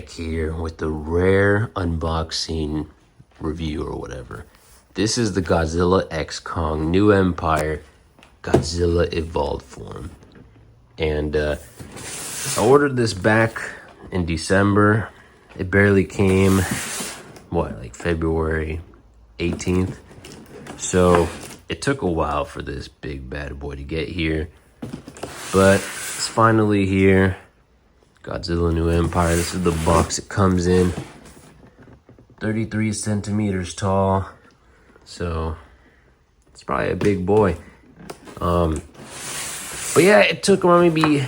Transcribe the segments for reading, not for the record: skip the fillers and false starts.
back here with the rare unboxing review or whatever. This is the Godzilla X Kong New Empire Godzilla Evolved form. And I ordered this back in December. It barely came, like February 18th. So it took a while for this big bad boy to get here. But it's finally here. Godzilla New Empire. This is the box it comes in. 33 centimeters tall. So it's probably a big boy. But yeah, it took around maybe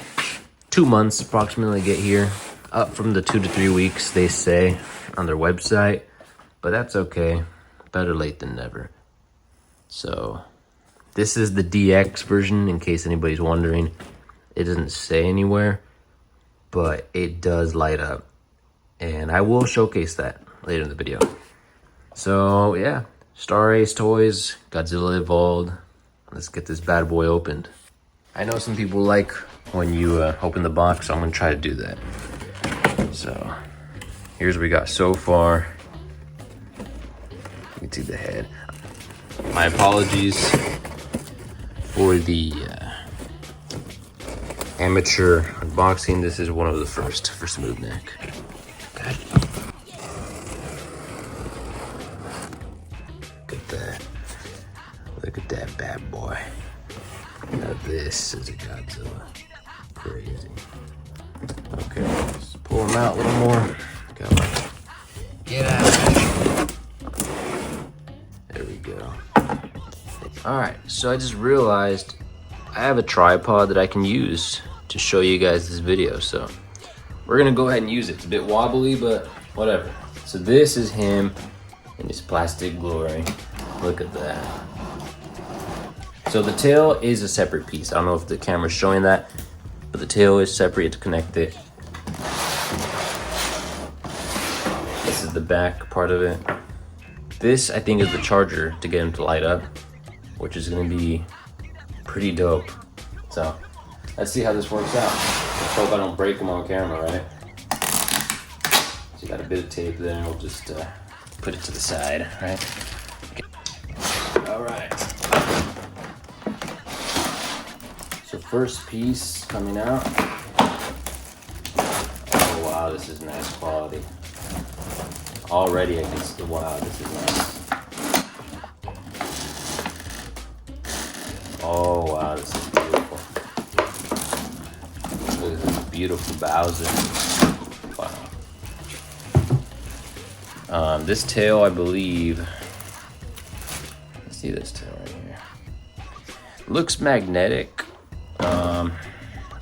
2 months approximately to get here. Up from the 2 to 3 weeks, they say on their website. But that's okay. Better late than never. So this is the DX version, in case anybody's wondering. It doesn't say anywhere, but it does light up. And I will showcase that later in the video. So yeah, Star Ace Toys, Godzilla Evolved. Let's get this bad boy opened. I know some people like when you open the box, so I'm gonna try to do that. So here's what we got so far. You can see the head. My apologies for the amateur unboxing. This is one of the first for Smooth Neck. Okay. Look at that. Look at that bad boy. Now this is a Godzilla. Crazy. Okay, let's pull him out a little more. Come on. Get out. There we go. Alright, so I just realized I have a tripod that I can use to show you guys this video, so we're gonna go ahead and use it. It's a bit wobbly, but whatever. So this is him in his plastic glory. Look at that. So the tail is a separate piece. I don't know if the camera's showing that, but the tail is separate to connect it. This is the back part of it. This, I think, is the charger to get him to light up, which is gonna be pretty dope. So let's see how this works out. Let's hope I don't break them on camera, right? So you got a bit of tape there. We'll just put it to the side, right? Okay. All right. So first piece coming out. Oh wow, this is nice quality. Already I can see, wow, this is nice. Oh wow, this is beautiful. Look at this beautiful Bowser. Wow. This tail, I believe, let's see this tail right here. Looks magnetic.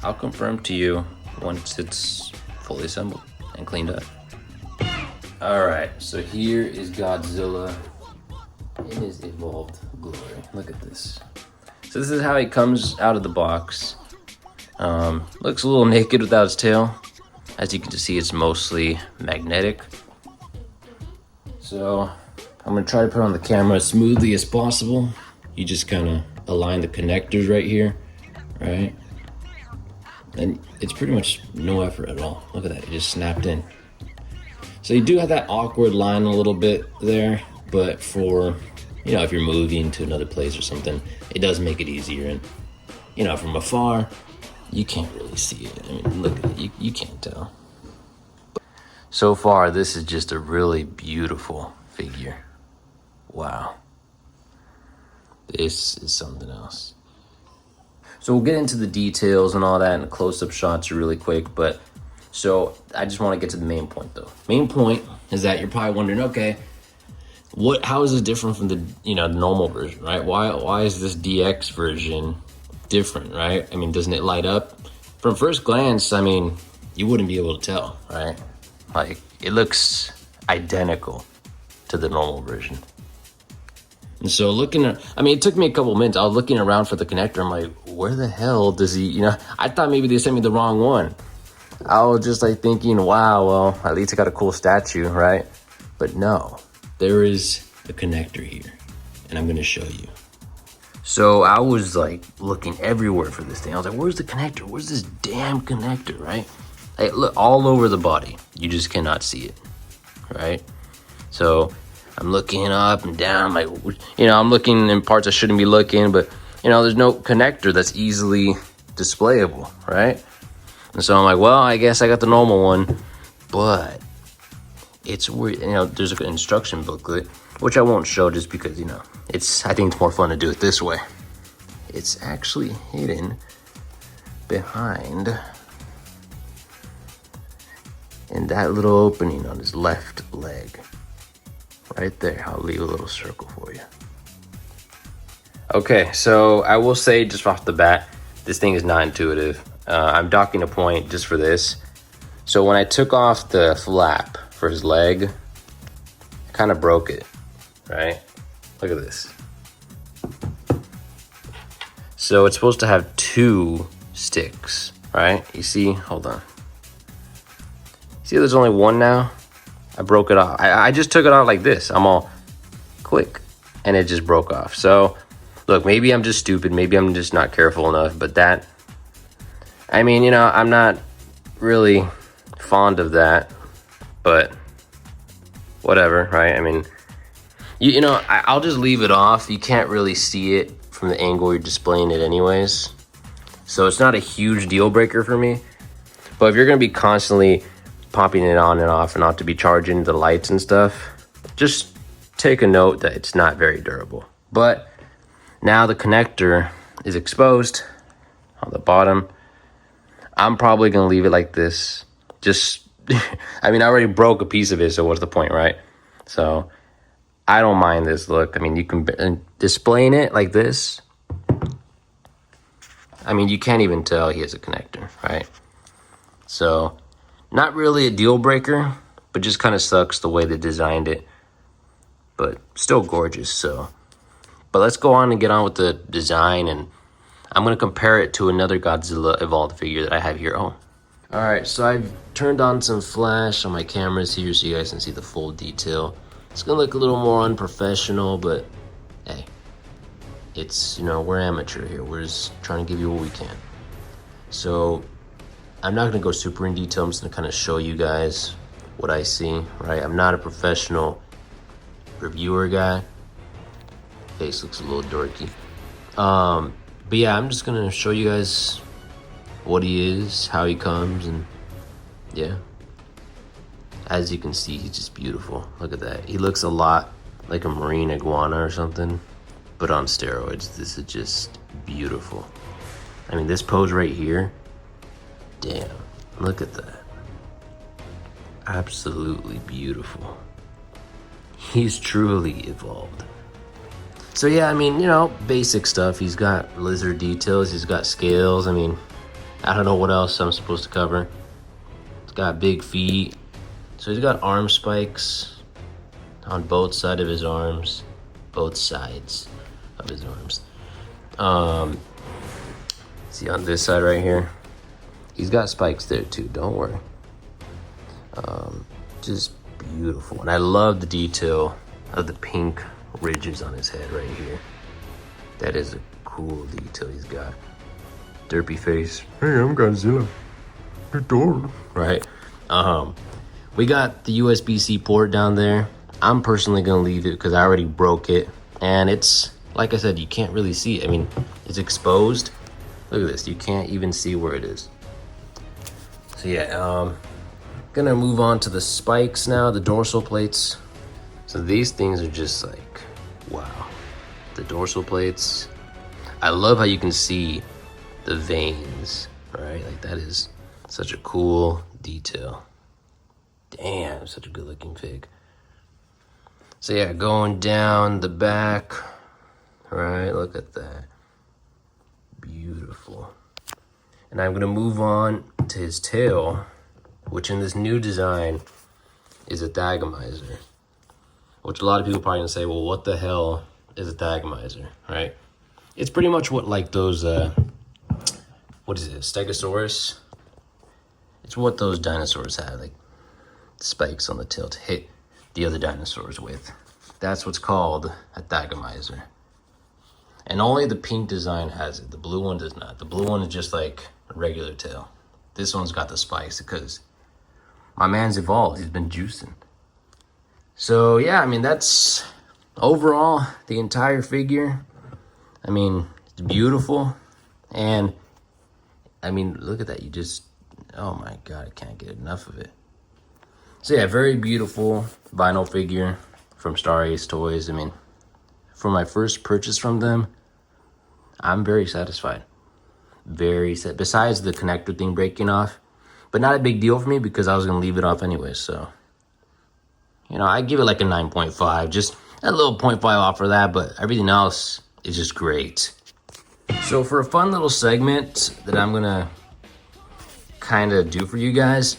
I'll confirm to you once it's fully assembled and cleaned up. All right, so here is Godzilla in his evolved glory. Look at this. So this is how he comes out of the box. Looks a little naked without his tail. As you can just see, it's mostly magnetic. So I'm gonna try to put on the camera as smoothly as possible. You just kind of align the connectors right here, right? And it's pretty much no effort at all. Look at that, it just snapped in. So you do have that awkward line a little bit there, but for, you know, if you're moving to another place or something, it does make it easier. And, you know, from afar, you can't really see it. I mean, look at it, you can't tell. So far, this is just a really beautiful figure. Wow. This is something else. So we'll get into the details and all that and close-up shots really quick, but so I just want to get to the main point though. Main point is that you're probably wondering, okay, how is this different from the, you know, the normal version, right? Why is this DX version different, right? I mean, doesn't it light up? From first glance, I mean, you wouldn't be able to tell, right? Like, it looks identical to the normal version. And so looking at, I mean, it took me a couple minutes. I was looking around for the connector. I'm like, where the hell does he, you know, I thought maybe they sent me the wrong one. I was just like thinking, wow, well, at least I got a cool statue, right? But no, there is a connector here, and I'm gonna show you. So I was like looking everywhere for this thing. I was like, where's the connector? Where's this damn connector, right? look, all over the body. You just cannot see it, right? So I'm looking up and down, like, you know, I'm looking in parts I shouldn't be looking, but, you know, there's no connector that's easily displayable, right? And so I'm like, well, I guess I got the normal one, but it's weird. You know, there's an instruction booklet, which I won't show just because, you know, I think it's more fun to do it this way. It's actually hidden behind in that little opening on his left leg. Right there, I'll leave a little circle for you. Okay, so I will say just off the bat, this thing is not intuitive. I'm docking a point just for this. So when I took off the flap for his leg, I kind of broke it, right? Look at this. So it's supposed to have 2 sticks, right? You see, hold on. See, there's only one now. I broke it off. I just took it out like this. I'm all quick, and it just broke off. So, look, maybe I'm just stupid. Maybe I'm just not careful enough. But that, I mean, you know, I'm not really fond of that. But whatever, right? I mean, you know, I'll just leave it off. You can't really see it from the angle you're displaying it anyways. So it's not a huge deal breaker for me. But if you're going to be constantly popping it on and off and not to be charging the lights and stuff, just take a note that it's not very durable. But now the connector is exposed on the bottom. I'm probably gonna leave it like this. Just, I mean, I already broke a piece of it, so what's the point, right? So I don't mind this look. I mean, you can, displaying it like this, I mean, you can't even tell he has a connector, right? So not really a deal breaker, but just kind of sucks the way they designed it. But still gorgeous, so. But let's go on and get on with the design, and I'm going to compare it to another Godzilla Evolved figure that I have here at home. Alright, so I've turned on some flash on my cameras here so you guys can see the full detail. It's going to look a little more unprofessional, but hey, it's, you know, we're amateur here. We're just trying to give you what we can. So I'm not going to go super in detail. I'm just going to kind of show you guys what I see, right? I'm not a professional reviewer guy. Face looks a little dorky. But yeah, I'm just going to show you guys what he is, how he comes, and yeah. As you can see, he's just beautiful. Look at that. He looks a lot like a marine iguana or something, but on steroids. This is just beautiful. I mean, this pose right here, damn, look at that. Absolutely beautiful. He's truly evolved. So yeah, I mean, you know, basic stuff. He's got lizard details, he's got scales. I mean, I don't know what else I'm supposed to cover. He's got big feet. So he's got arm spikes on both sides of his arms. Both sides of his arms. See on this side right here? He's got spikes there too, don't worry. Just beautiful. And I love the detail of the pink ridges on his head right here. That is a cool detail he's got. Derpy face. Hey, I'm Godzilla. Right? We got the USB-C port down there. I'm personally gonna leave it because I already broke it. And it's, like I said, you can't really see it. I mean, it's exposed. Look at this, you can't even see where it is. So yeah, gonna move on to the spikes now, the dorsal plates. So these things are just like, wow. The dorsal plates. I love how you can see the veins, right? Like that is such a cool detail. Damn, such a good looking fig. So yeah, going down the back, right? Look at that. Beautiful. And I'm gonna move on to his tail, which in this new design is a thagomizer. Which a lot of people probably gonna say, well, what the hell is a thagomizer, right? It's pretty much what like those, what is it, Stegosaurus? It's what those dinosaurs have, like spikes on the tail to hit the other dinosaurs with. That's what's called a thagomizer. And only the pink design has it. The blue one does not. The blue one is just like a regular tail. This one's got the spikes because my man's evolved. He's been juicing. So yeah, I mean, that's overall the entire figure. I mean, it's beautiful. And I mean, look at that. You just, oh my God, I can't get enough of it. So yeah, very beautiful vinyl figure from Star Ace Toys. I mean, for my first purchase from them, I'm very satisfied. Besides the connector thing breaking off, but not a big deal for me because I was gonna leave it off anyway. So, you know, I give it like a 9.5, just a little 0.5 off for that, but everything else is just great. So for a fun little segment that I'm gonna kind of do for you guys,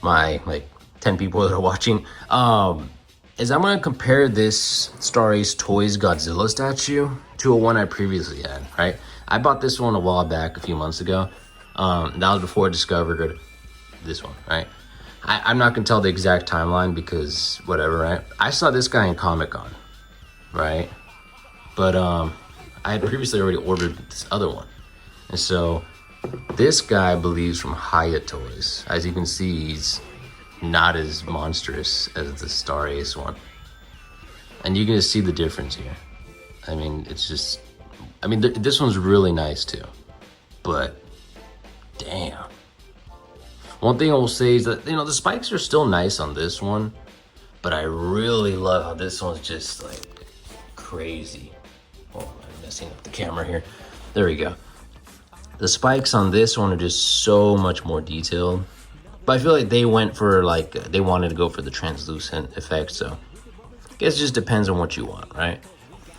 my like 10 people that are watching, is I'm gonna compare this Star Ace Toys Godzilla statue to a one I previously had, right? I bought this one a while back, a few months ago. That was before I discovered this one, right? I'm not gonna tell the exact timeline because whatever, right? I saw this guy in Comic-Con, right? But I had previously already ordered this other one. And so this guy believes from Hiya Toys. As you can see, he's not as monstrous as the Star Ace one. And you can just see the difference here. I mean, it's just, I mean, this one's really nice too. But damn. One thing I will say is that, you know, the spikes are still nice on this one, but I really love how this one's just like crazy. Oh, I'm messing up the camera here. There we go. The spikes on this one are just so much more detailed. But I feel like they went for like, they wanted to go for the translucent effect, so I guess it just depends on what you want, right?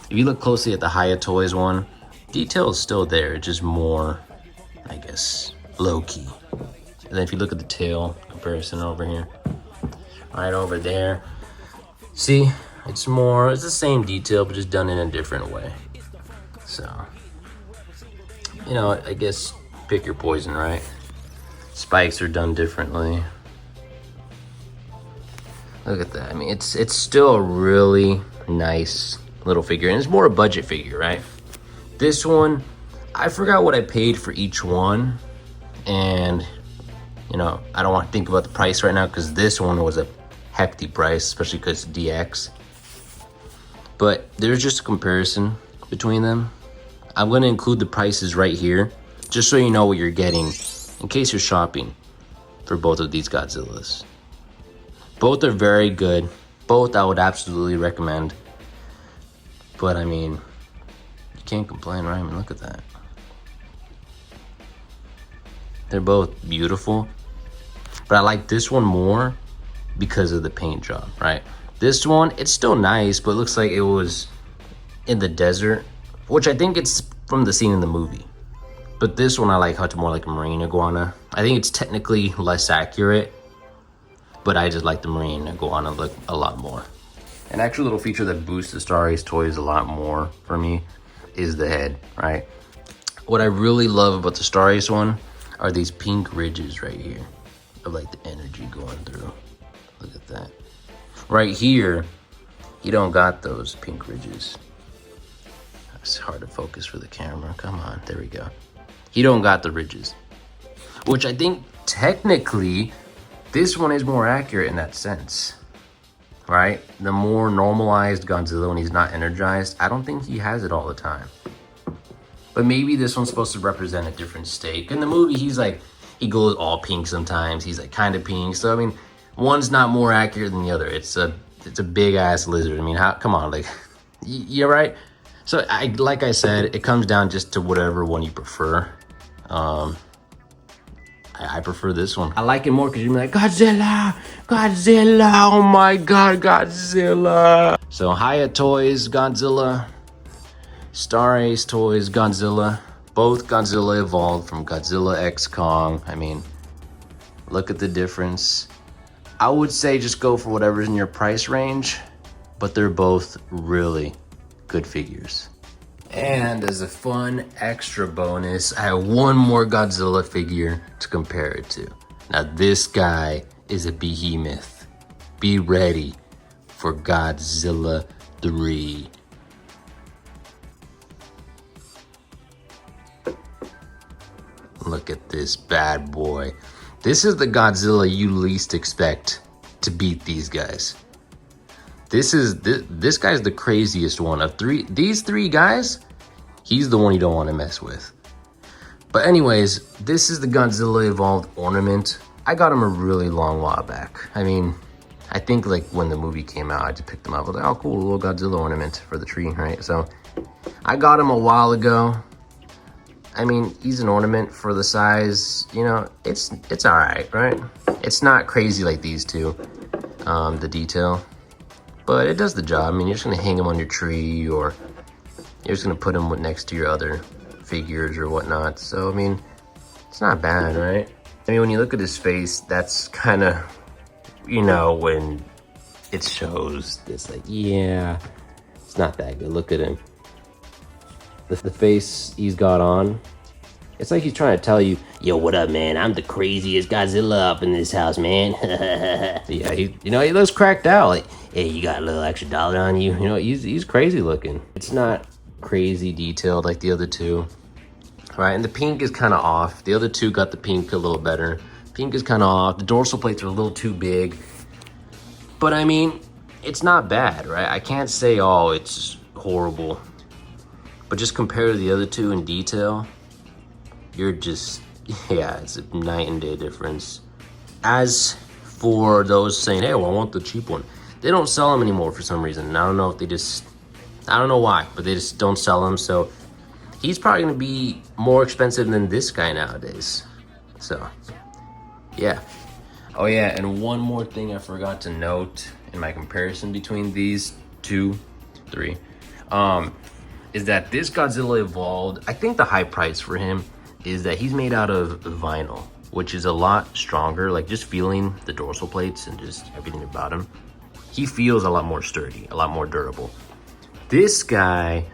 If you look closely at the Hiya Toys one, detail is still there, it's just more, I guess, low-key. And then if you look at the tail comparison over here, right over there, see, it's the same detail, but just done in a different way. So, you know, I guess pick your poison, right? Spikes are done differently. Look at that. I mean, it's still a really nice little figure, and it's more a budget figure, right? This one, I forgot what I paid for each one, and you know, I don't want to think about the price right now because this one was a hefty price, especially because it's DX. But there's just a comparison between them. I'm going to include the prices right here, just so you know what you're getting in case you're shopping for both of these Godzillas. Both are very good. Both I would absolutely recommend. But I mean, you can't complain, right? I mean, look at that. They're both beautiful. But I like this one more because of the paint job, right? This one, it's still nice, but it looks like it was in the desert, which I think it's from the scene in the movie. But this one, I like how it's more like a marine iguana. I think it's technically less accurate, but I just like the marine iguana look a lot more. An actual little feature that boosts the Star Ace Toys a lot more for me is the head, right? What I really love about the Star Ace one are these pink ridges right here of like the energy going through. Look at that. Right here, you don't got those pink ridges. It's hard to focus for the camera. Come on, there we go. He don't got the ridges, which I think technically this one is more accurate in that sense, right? The more normalized Godzilla when he's not energized, I don't think he has it all the time. But maybe this one's supposed to represent a different state. In the movie, he's like, he goes all pink sometimes. He's like kind of pink. So I mean, one's not more accurate than the other. It's a big ass lizard. I mean, come on, like, you're right. So like I said, it comes down just to whatever one you prefer. I prefer this one. I like it more because you're like, Godzilla, Godzilla, oh my God, Godzilla. So Hiya Toys, Godzilla, Star Ace Toys, Godzilla. Both Godzilla evolved from Godzilla X Kong. I mean, look at the difference. I would say just go for whatever's in your price range, but they're both really good figures. And as a fun extra bonus, I have one more Godzilla figure to compare it to. Now this guy is a behemoth. Be ready for Godzilla 3. Look at this bad boy. This is the Godzilla you least expect to beat these guys. This guy's the craziest one of these three guys. He's the one you don't want to mess with. But anyways, this is the Godzilla Evolved ornament. I got him a really long while back. I mean, I think like when the movie came out, I just picked them up. I was like, oh cool, a little Godzilla ornament for the tree, right? So I got him a while ago. I mean, he's an ornament for the size, you know, it's all right, right? It's not crazy like these two, the detail, but it does the job. I mean, you're just gonna hang him on your tree, or you're just gonna put him next to your other figures or whatnot. So I mean, it's not bad, right? I mean, when you look at his face, that's kind of, you know, when it shows this, like, yeah, it's not that good. Look at him, the face he's got on, it's like he's trying to tell you, yo, what up, man? I'm the craziest Godzilla up in this house, man. Yeah, you know, he looks cracked out. Like, hey, you got a little extra dollar on you? You know, he's crazy looking. It's not crazy detailed like the other two. Right, and the pink is kind of off. The other two got the pink a little better. Pink is kind of off. The dorsal plates are a little too big. But I mean, it's not bad, right? I can't say, oh, it's horrible. But just compare to the other two in detail, you're just, yeah, it's a night and day difference. As for those saying, hey, well, I want the cheap one, they don't sell them anymore for some reason. And I don't know if they just, I don't know why, but they just don't sell them. So he's probably gonna be more expensive than this guy nowadays. So, yeah. Oh yeah, and one more thing I forgot to note in my comparison between these three, is that this Godzilla Evolved, I think the high price for him is that he's made out of vinyl, which is a lot stronger. Like, just feeling the dorsal plates and just everything about him, he feels a lot more sturdy, a lot more durable. This guy,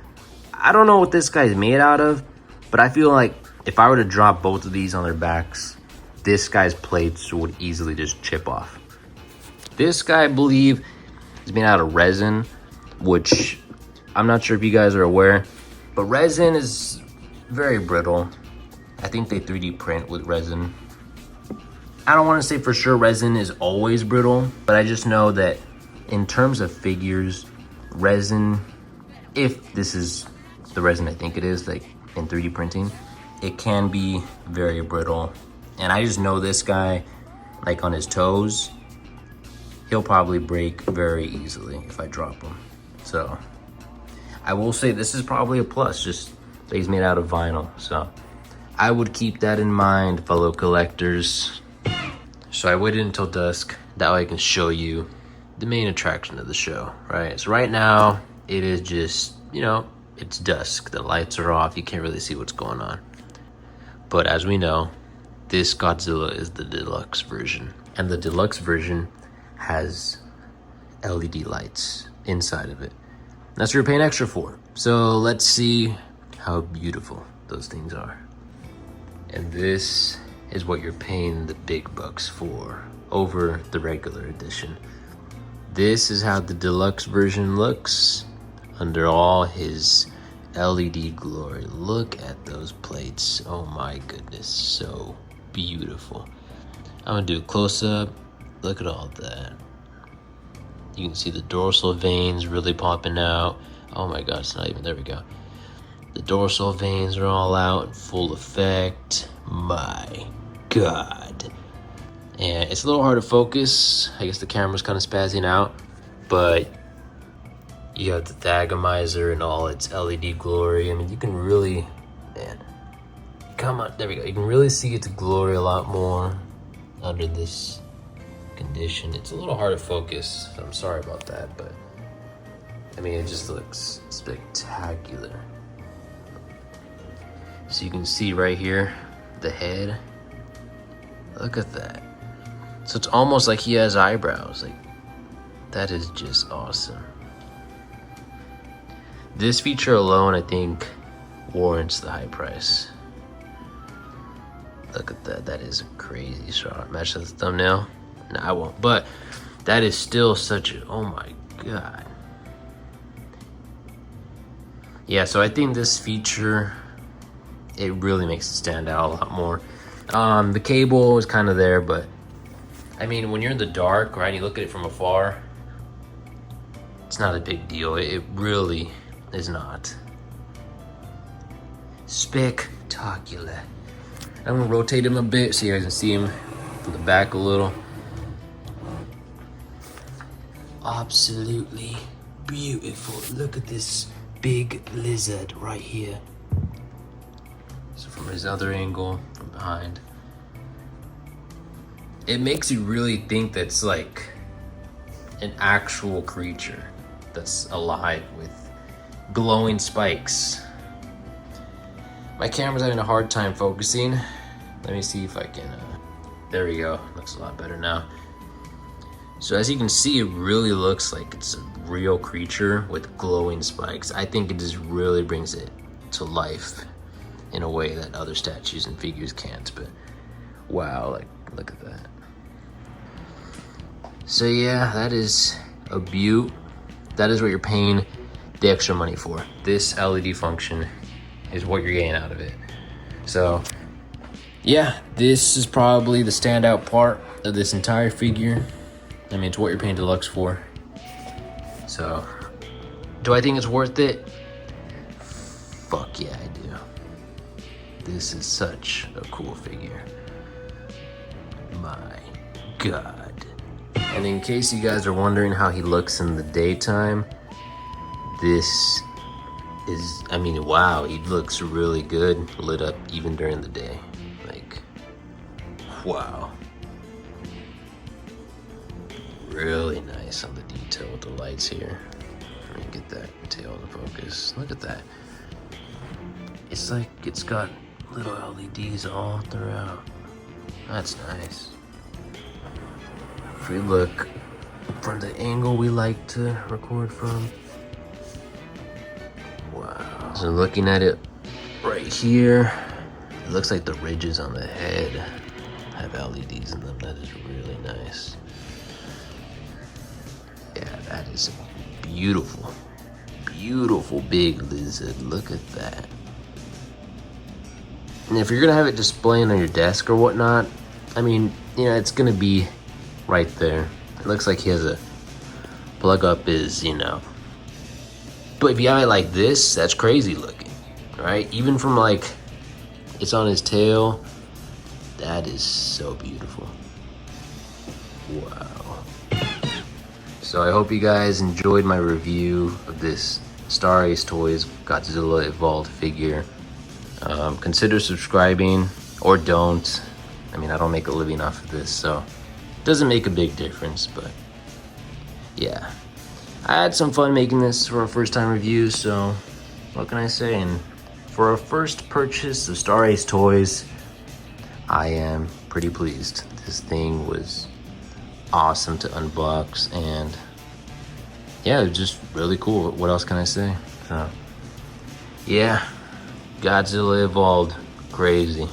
I don't know what this guy's made out of, but I feel like if I were to drop both of these on their backs, this guy's plates would easily just chip off. This guy, I believe, is made out of resin, which I'm not sure if you guys are aware, but resin is very brittle. I think they 3D print with resin. I don't want to say for sure resin is always brittle, but I just know that in terms of figures, resin, if this is the resin I think it is, like in 3D printing, it can be very brittle. And I just know this guy, like on his toes, he'll probably break very easily if I drop him. So I will say this is probably a plus, just that he's made out of vinyl. So I would keep that in mind, fellow collectors. So I waited until dusk, that way I can show you the main attraction of the show, right? So right now, it is just, you know, it's dusk, the lights are off, you can't really see what's going on. But as we know, this Godzilla is the deluxe version. And the deluxe version has LED lights inside of it. That's what you're paying extra for. So let's see how beautiful those things are. And this is what you're paying the big bucks for over the regular edition. This is how the deluxe version looks under all his LED glory. Look at those plates. Oh my goodness, so beautiful. I'm gonna do a close-up. Look at all that. You can see the dorsal veins really popping out. Oh my god, it's not even, there we go. The dorsal veins are all out in full effect. My god. And it's a little hard to focus. I guess the camera's kind of spazzing out, but you have the Thagomizer and all its LED glory. I mean, you can really, man, come on, there we go. You can really see its glory a lot more under this condition. It's a little hard to focus, so I'm sorry about that, but I mean, it just looks spectacular. So you can see right here, the head. Look at that. So it's almost like he has eyebrows. Like, that is just awesome. This feature alone, I think, warrants the high price. Look at that. That is a crazy shot. Match the thumbnail? No, I won't. But that is still such a, oh my god. Yeah, so I think this feature, it really makes it stand out a lot more. The cable was kind of there, but I mean, when you're in the dark, right, you look at it from afar, it's not a big deal. It really is not. Spectacular. I'm gonna rotate him a bit so you guys can see him from the back a little. Absolutely beautiful. Look at this big lizard right here. So from his other angle, from behind, it makes you really think that's like an actual creature that's alive with glowing spikes. My camera's having a hard time focusing. Let me see if I can, there we go, looks a lot better now. So as you can see, it really looks like it's a real creature with glowing spikes. I think it just really brings it to life in a way that other statues and figures can't, but wow, like, look at that. So yeah, that is a beaut. That is what you're paying the extra money for. This LED function is what you're getting out of it. So yeah, this is probably the standout part of this entire figure. I mean, it's what you're paying deluxe for. So, do I think it's worth it? Fuck yeah, I do. This is such a cool figure. My God. And in case you guys are wondering how he looks in the daytime, this is, I mean, wow, he looks really good lit up even during the day. Like, wow. Really nice on the detail with the lights here. Let me get that tail to focus. Look at that. It's like it's got little LEDs all throughout. That's nice. If we look from the angle we like to record from. Wow. So looking at it right here, it looks like the ridges on the head have LEDs in them. That is really nice. Yeah, that is a beautiful, beautiful big lizard. Look at that. And if you're gonna have it displaying on your desk or whatnot, I mean, you know, it's gonna be right there. It looks like he has a plug up his, you know. But if you have it like this, that's crazy looking, right? Even from like, it's on his tail. That is so beautiful. Wow. So I hope you guys enjoyed my review of this Star Ace Toys Godzilla Evolved figure. Consider subscribing or don't. I mean, I don't make a living off of this, so it doesn't make a big difference, but yeah. I had some fun making this for a first time review, so what can I say? And for a first purchase of Star Ace Toys, I am pretty pleased. This thing was awesome to unbox, and yeah, it was just really cool. What else can I say? So yeah, Godzilla Evolved, crazy.